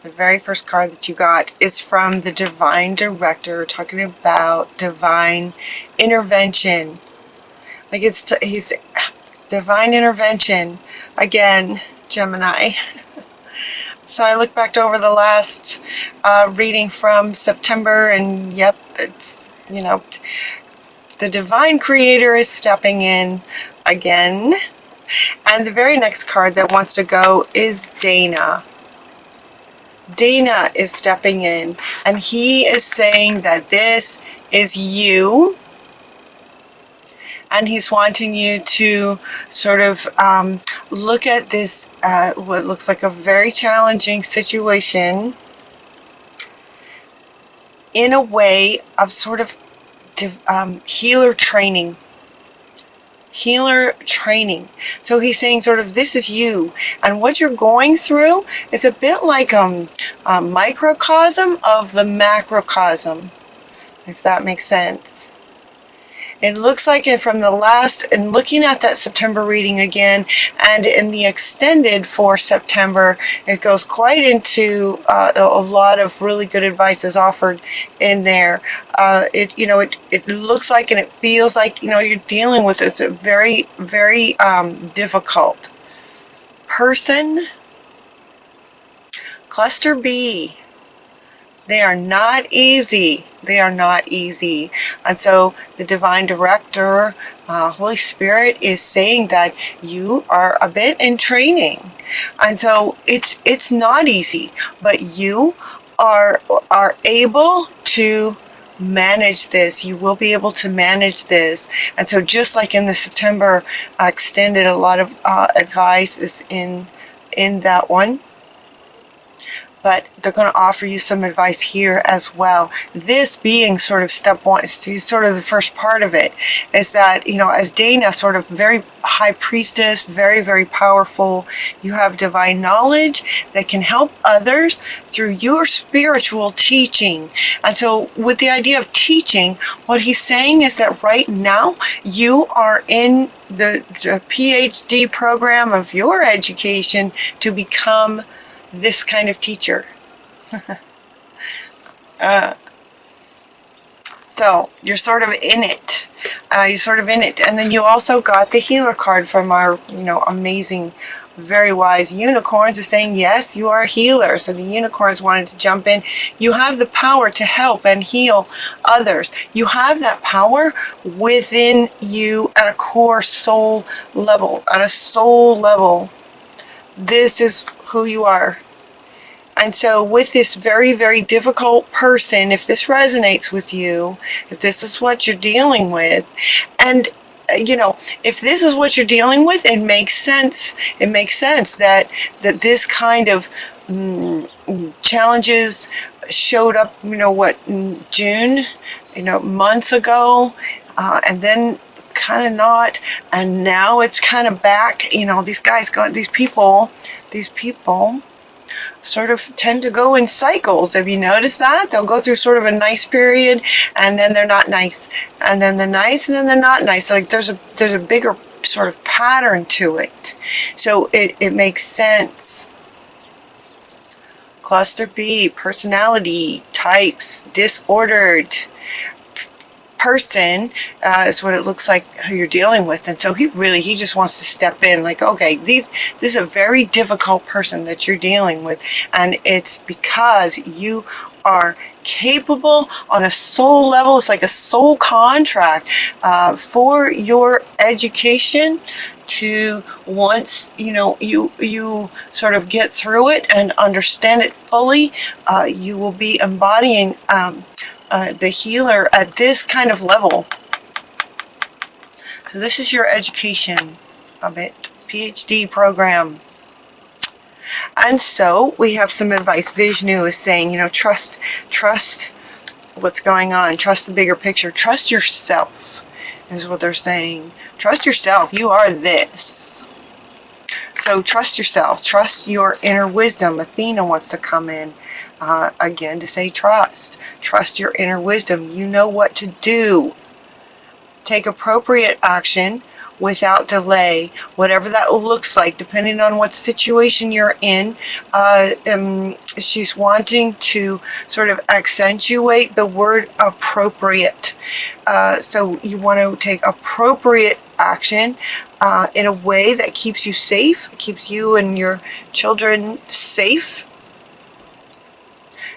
The very first card that you got is from the Divine Director, talking about divine intervention. Like he's divine intervention. Again, Gemini. So I look back over the last reading from September, and yep, it's, you know, the divine creator is stepping in again. And the very next card that wants to go is Dana. Dana is stepping in, and he is saying that this is you, and he's wanting you to sort of look at this, what looks like a very challenging situation, in a way of sort of healer training. Healer training. So he's saying sort of this is you, and what you're going through is a bit like a microcosm of the macrocosm, if that makes sense. It looks like it from the last, and looking at that September reading again, and in the extended for September, it goes quite into a lot of really good advice is offered in there. It looks like and it feels like, you're dealing with it's a very, very difficult person. Cluster B. They are not easy. They are not easy. And so the Divine Director, Holy Spirit, is saying that you are a bit in training. And so it's not easy, but you are able to manage this. You will be able to manage this. And so just like in the September extended, a lot of advice is in that one. But they're going to offer you some advice here as well. This being sort of step one, sort of the first part of it, is that, as Dana, sort of very high priestess, very, very powerful, you have divine knowledge that can help others through your spiritual teaching. And so with the idea of teaching, what he's saying is that right now you are in the PhD program of your education to become this kind of teacher. So you're sort of in it. And then you also got the healer card from our, amazing, very wise unicorns, is saying, yes, you are a healer. So the unicorns wanted to jump in. You have the power to help and heal others. You have that power within you at a core soul level, This is who you are. And so with this very, very difficult person, if this resonates with you, if this is what you're dealing with, and if this is what you're dealing with, it makes sense. It makes sense that this kind of challenges showed up, in June, months ago, and then kind of not, and now it's kind of back. These people sort of tend to go in cycles. Have you noticed that? They'll go through sort of a nice period, and then they're not nice, and then they're nice, and then they're not nice. Like there's a bigger sort of pattern to it. So it makes sense. Cluster B, personality types, disordered person is what it looks like who you're dealing with. And so he just wants to step in, like, okay, this is a very difficult person that you're dealing with, and it's because you are capable on a soul level. It's like a soul contract for your education to, once you sort of get through it and understand it fully, you will be embodying the healer at this kind of level. So this is your education of it, PhD program. And so we have some advice. Vishnu is saying, trust what's going on. Trust the bigger picture. Trust yourself is what they're saying. Trust yourself. You are this. So trust yourself. Trust your inner wisdom. Athena wants to come in again to say trust. Trust your inner wisdom. You know what to do. Take appropriate action without delay, whatever that looks like, depending on what situation you're in. She's wanting to sort of accentuate the word appropriate. So you want to take appropriate action in a way that keeps you safe, keeps you and your children safe.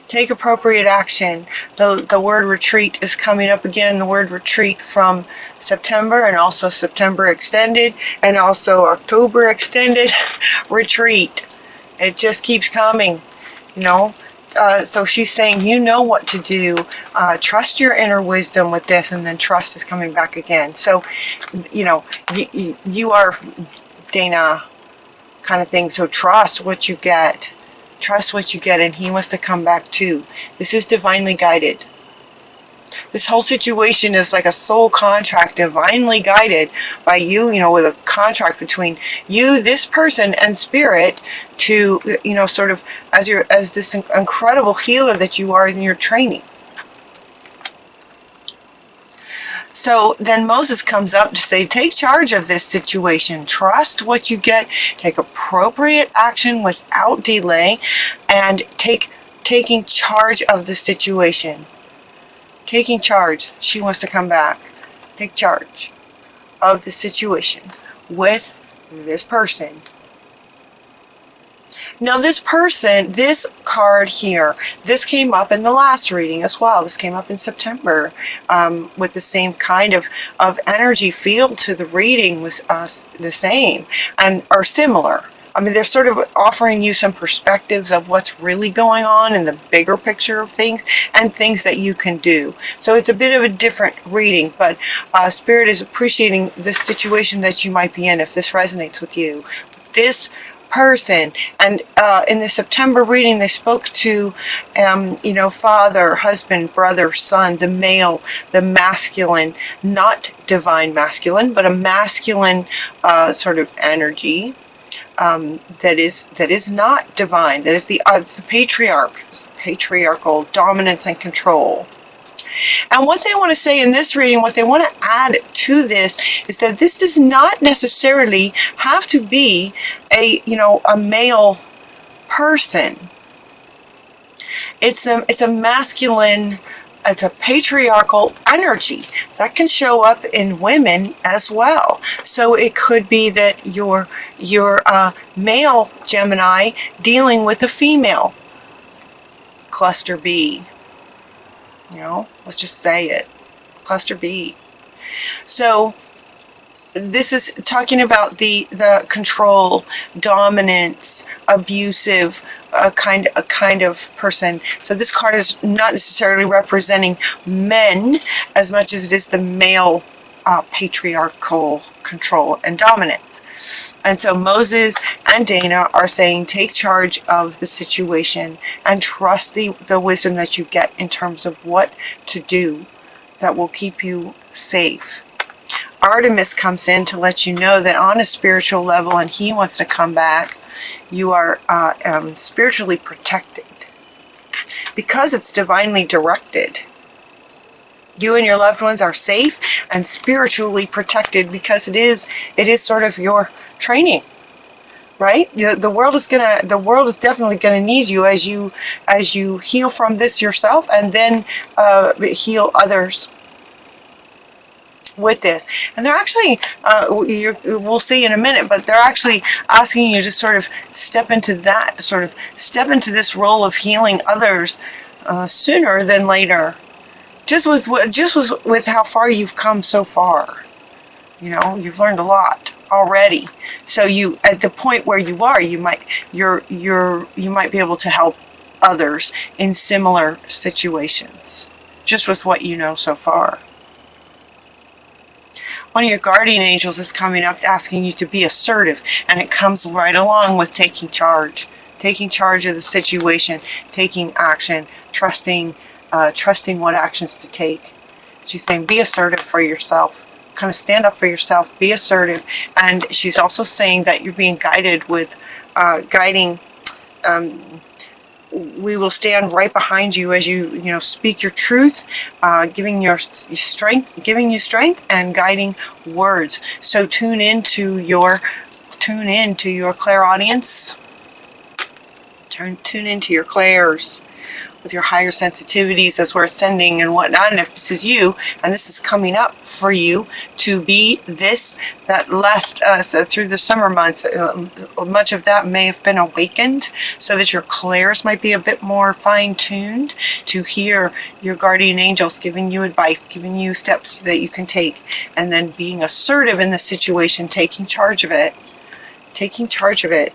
Take appropriate action. The word retreat is coming up again. The word retreat from September, and also September extended, and also October extended. Retreat. It just keeps coming, you know. So she's saying, you know what to do. Trust your inner wisdom with this, and then trust is coming back again. So, you know, you are Dana kind of thing. So trust what you get. Trust what you get, and he wants to come back too. This is divinely guided. This whole situation is like a soul contract, divinely guided by you, you know, with a contract between you, this person, and spirit to, you know, sort of as this incredible healer that you are in your training. So then Moses comes up to say, take charge of this situation. Trust what you get. Take appropriate action without delay. And taking charge of the situation. Taking charge. She wants to come back. Take charge of the situation with this person. Now this person, this card here, this came up in the last reading as well. This came up in September with the same kind of energy field to the reading was the same or similar. I mean, they're sort of offering you some perspectives of what's really going on in the bigger picture of things and things that you can do. So it's a bit of a different reading, but Spirit is appreciating the situation that you might be in if this resonates with you. This person, and in the September reading they spoke to you know, father, husband, brother, son, the male, the masculine, not divine masculine, but a masculine sort of energy that is not divine, that is it's the patriarch, it's the patriarchal dominance and control. And what they want to say in this reading, what they want to add to this, is that this does not necessarily have to be a male person. It's a masculine, it's a patriarchal energy that can show up in women as well. So it could be that you're male Gemini dealing with a female cluster B. You know, let's just say it. Cluster B. So this is talking about the control, dominance, abusive kind of person. So this card is not necessarily representing men as much as it is the male patriarchal control and dominance. And so Moses and Dana are saying, take charge of the situation and trust the wisdom that you get in terms of what to do that will keep you safe. Artemis comes in to let you know that on a spiritual level, and he wants to come back, you are spiritually protected because it's divinely directed. You and your loved ones are safe and spiritually protected because it is sort of your training, right? The world is definitely gonna need you as you heal from this yourself and then heal others with this. And they're actually we'll see in a minute, but they're actually asking you to sort of step into this role of healing others sooner than later. Just with how far you've come so far, you know, you've learned a lot already. So you, at the point where you are, you might be able to help others in similar situations, just with what you know so far. One of your guardian angels is coming up asking you to be assertive, and it comes right along with taking charge of the situation, taking action, trusting what actions to take. She's saying, be assertive for yourself. Kind of stand up for yourself, be assertive. And she's also saying that you're being guided with we will stand right behind you as you speak your truth, giving you strength and guiding words. So tune into your clairaudience. Tune into your clairs with your higher sensitivities as we're ascending and whatnot. And if this is you, and this is coming up for you to be this, that last, so through the summer months, much of that may have been awakened, so that your clairs might be a bit more fine-tuned to hear your guardian angels giving you advice, giving you steps that you can take, and then being assertive in the situation, taking charge of it. Taking charge of it.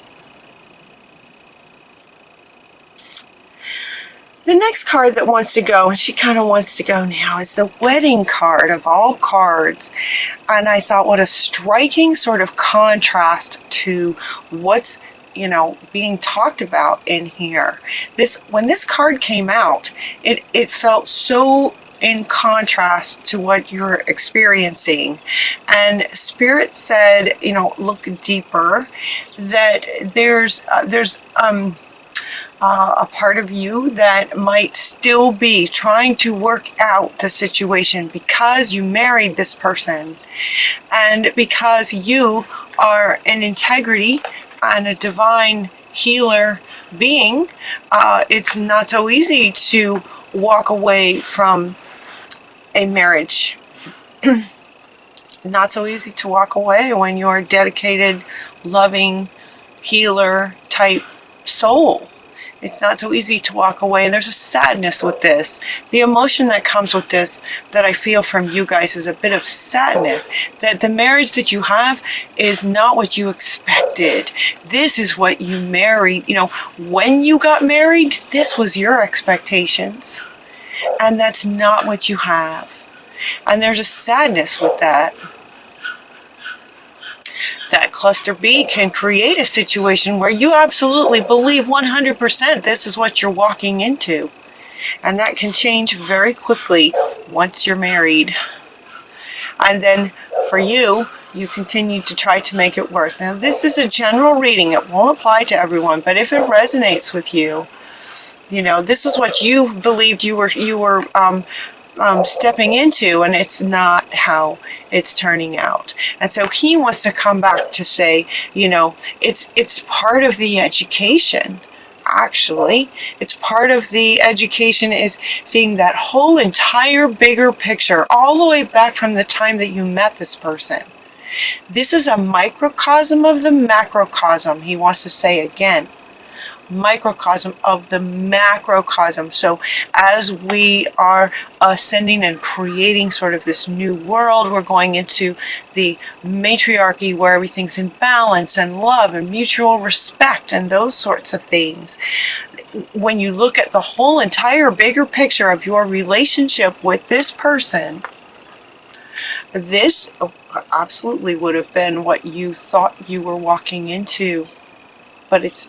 The next card that wants to go, and she kind of wants to go now, is the wedding card of all cards. And I thought, what a striking sort of contrast to what's, being talked about in here. When this card came out, it felt so in contrast to what you're experiencing. And Spirit said, look deeper, that there's a part of you that might still be trying to work out the situation because you married this person, and because you are an integrity and a divine healer being. It's not so easy to walk away from a marriage. Not so easy to walk away when you're a dedicated, loving, healer type soul. It's not so easy to walk away. And there's a sadness with this. The emotion that comes with this that I feel from you guys is a bit of sadness. That the marriage that you have is not what you expected. This is what you married. When you got married, this was your expectations. And that's not what you have. And there's a sadness with that. That cluster B can create a situation where you absolutely believe 100% this is what you're walking into. And that can change very quickly once you're married. And then for you, you continue to try to make it work. Now, this is a general reading. It won't apply to everyone, but if it resonates with you, this is what you believed you were stepping into, and it's not how it's turning out. And so he wants to come back to say, it's part of the education. Actually, it's part of the education is seeing that whole entire bigger picture all the way back from the time that you met this person. This is a microcosm of the macrocosm, he wants to say again. Microcosm of the macrocosm. So as we are ascending and creating sort of this new world, we're going into the matriarchy where everything's in balance and love and mutual respect and those sorts of things. When you look at the whole entire bigger picture of your relationship with this person, this absolutely would have been what you thought you were walking into, but it's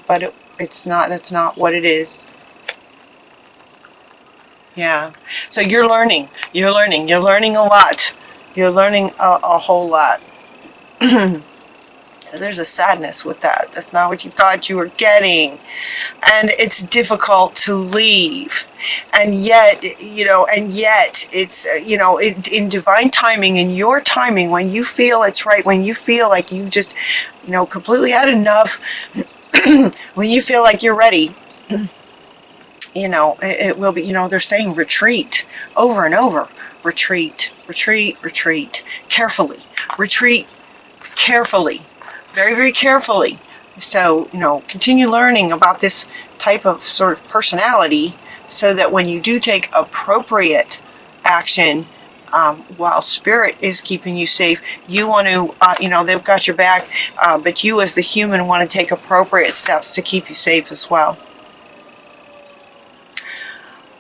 not, that's not what it is. Yeah. So you're learning a lot. You're learning a whole lot. So there's a sadness with that. That's not what you thought you were getting. And it's difficult to leave. And yet, it's, in divine timing, in your timing, when you feel it's right, when you feel like you've just, completely had enough, when you feel like you're ready, it will be, they're saying retreat over and over. Retreat, retreat, retreat. Carefully. Retreat carefully. Very, very carefully. So, continue learning about this type of sort of personality so that when you do take appropriate action, while Spirit is keeping you safe, you want to, they've got your back, but you as the human want to take appropriate steps to keep you safe as well.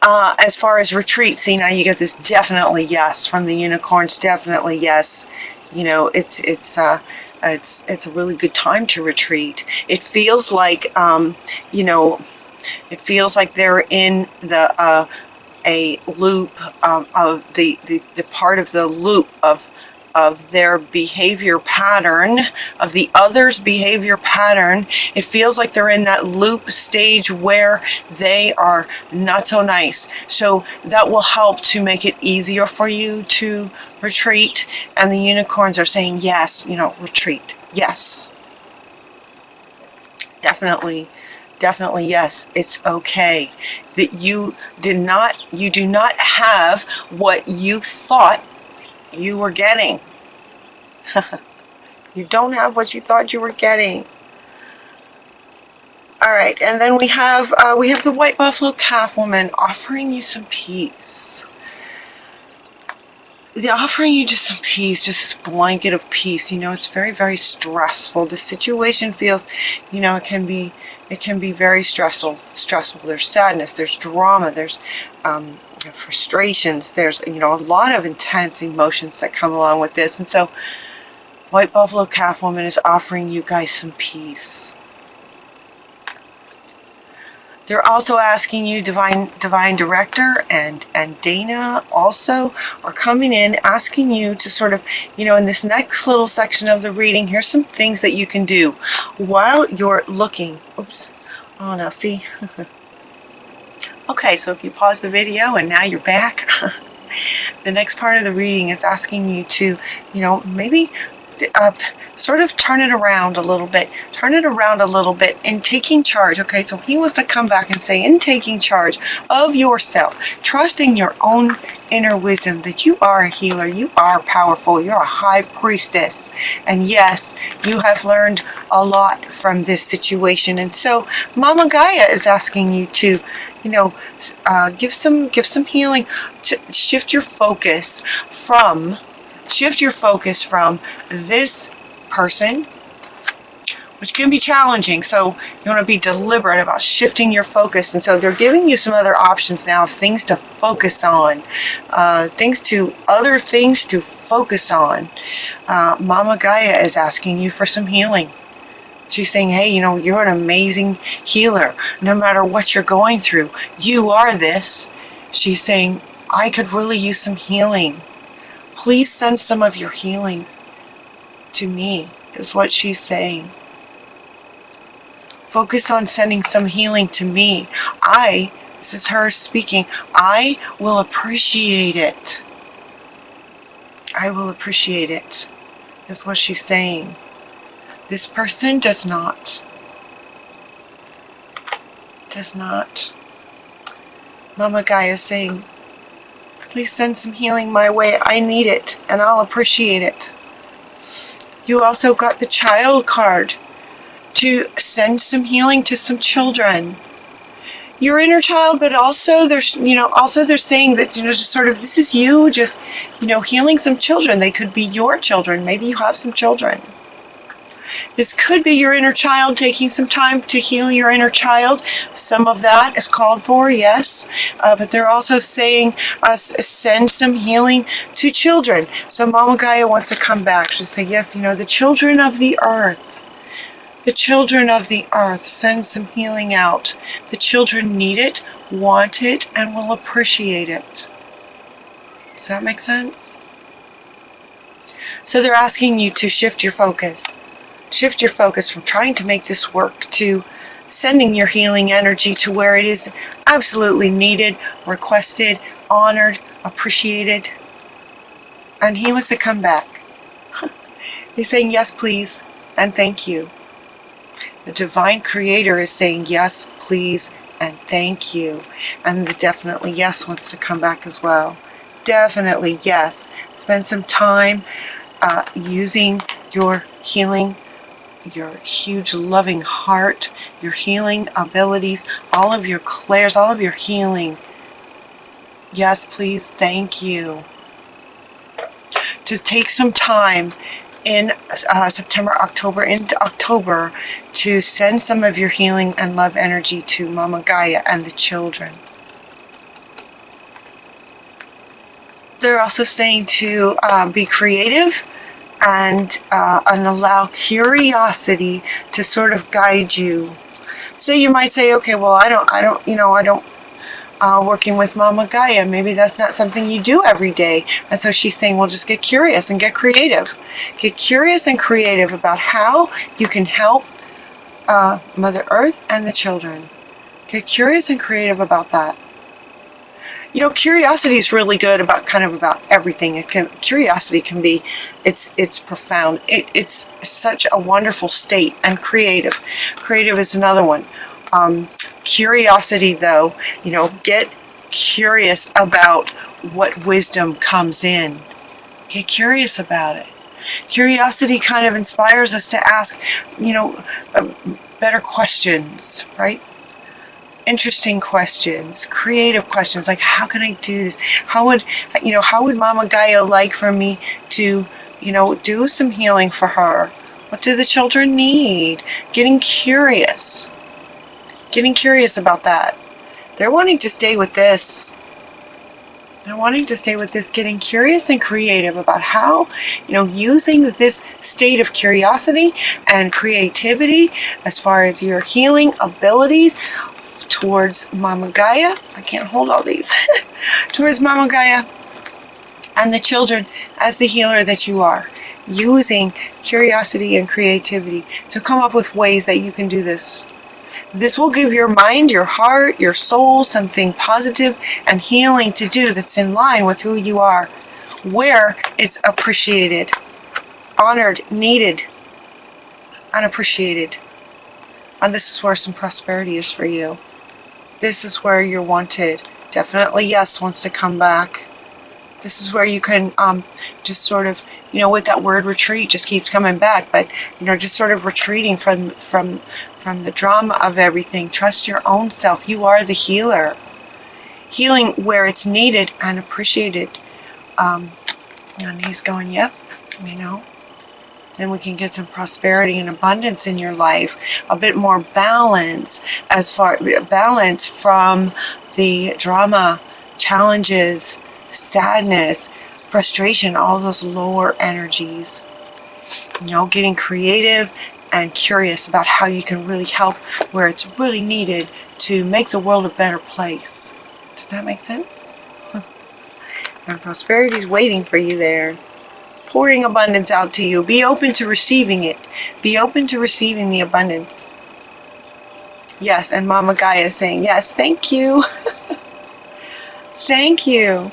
As far as retreat, see, now you get this definitely yes from the unicorns, definitely yes. It's a really good time to retreat. It feels like, it feels like they're in the, a loop of the part of the loop of of their behavior pattern, of the other's behavior pattern. It feels like they're in that loop stage where they are not so nice. So that will help to make it easier for you to retreat. And the unicorns are saying, yes, retreat. Yes. Definitely yes, it's okay. That you do not have what you thought you were getting. You don't have what you thought you were getting. All right, and then we have the white buffalo calf woman offering you some peace. They're offering you just some peace, just this blanket of peace. It's very, very stressful. The situation feels, it can be very stressful. There's sadness, there's drama, there's frustrations, there's, a lot of intense emotions that come along with this. And so white buffalo calf woman is offering you guys some peace. They're also asking you, Divine Director and Dana also are coming in, asking you to sort of, in this next little section of the reading, here's some things that you can do while you're looking. Oops. Oh, now see. Okay, so if you pause the video and now you're back, the next part of the reading is asking you to, maybe sort of turn it around a little bit. Turn it around a little bit in taking charge. Okay, so he wants to come back and say, in taking charge of yourself, trusting your own inner wisdom, that you are a healer, you are powerful, you're a high priestess. And yes, you have learned a lot from this situation. And so Mama Gaia is asking you to, give some healing, to shift your focus from this person, which can be challenging. So you want to be deliberate about shifting your focus. And so they're giving you some other options now of things to focus on, other things to focus on. Mama Gaia is asking you for some healing. She's saying, hey, you're an amazing healer. No matter what you're going through, you are this. She's saying, I could really use some healing. Please send some of your healing to me, is what she's saying. Focus on sending some healing to me. This is her speaking, I will appreciate it. I will appreciate it, is what she's saying. This person does not. Mama Gaia is saying, please send some healing my way. I need it, and I'll appreciate it. You also got the child card to send some healing to some children. Your inner child, but also they're saying that, just sort of, this is you just, healing some children. They could be your children. Maybe you have some children. This could be your inner child taking some time to heal your inner child. Some of that is called for, yes. But they're also saying, send some healing to children. So Mama Gaia wants to come back. She'll say, yes, the children of the earth. The children of the earth, send some healing out. The children need it, want it, and will appreciate it. Does that make sense? So they're asking you to shift your focus. Shift your focus from trying to make this work to sending your healing energy to where it is absolutely needed, requested, honored, appreciated. And he wants to come back. He's saying, yes, please, and thank you. The Divine Creator is saying, yes, please, and thank you. And the definitely yes wants to come back as well. Definitely yes. Spend some time using your healing, your huge loving heart, your healing abilities, all of your clairs, all of your healing. Yes, please, thank you. To take some time in September, October, into October, to send some of your healing and love energy to Mama Gaia and the children. They're also saying to be creative and allow curiosity to sort of guide you. So you might say, okay, well, I don't working with Mama Gaia. Maybe that's not something you do every day. And so she's saying, well, just get curious and get creative. Get curious and creative about how you can help Mother Earth and the children. Get curious and creative about that. You know, curiosity is really good about everything. Curiosity can be, it's profound. It's such a wonderful state. And creative is another one. Curiosity, though, you know, get curious about what wisdom comes in. Get curious about it. Curiosity kind of inspires us to ask, you know, better questions, right? Interesting questions, creative questions, like how can I do this? How would Mama Gaia like for me to, you know, do some healing for her? What do the children need? Getting curious about that. They're wanting to stay with this. Getting curious and creative about how, you know, using this state of curiosity and creativity as far as your healing abilities towards Mama Gaia. I can't hold all these. Towards Mama Gaia and the children as the healer that you are. Using curiosity and creativity to come up with ways that you can do this. This will give your mind, your heart, your soul something positive and healing to do that's in line with who you are, where it's appreciated, honored, needed, and appreciated. And this is where some prosperity is for you. This is where you're wanted. Definitely, yes, wants to come back. This is where you can just sort of, you know, with that word retreat just keeps coming back, but, you know, just sort of retreating from the drama of everything. Trust your own self. You are the healer. Healing where it's needed and appreciated. And he's going, yep, you know. Then we can get some prosperity and abundance in your life. A bit more balance balance from the drama, challenges, sadness, frustration, all those lower energies. You know, getting creative and curious about how you can really help where it's really needed to make the world a better place. Does that make sense? And prosperity is waiting for you there. Pouring abundance out to you. Be open to receiving it. Be open to receiving the abundance. Yes, and Mama Gaia is saying, yes, thank you. Thank you.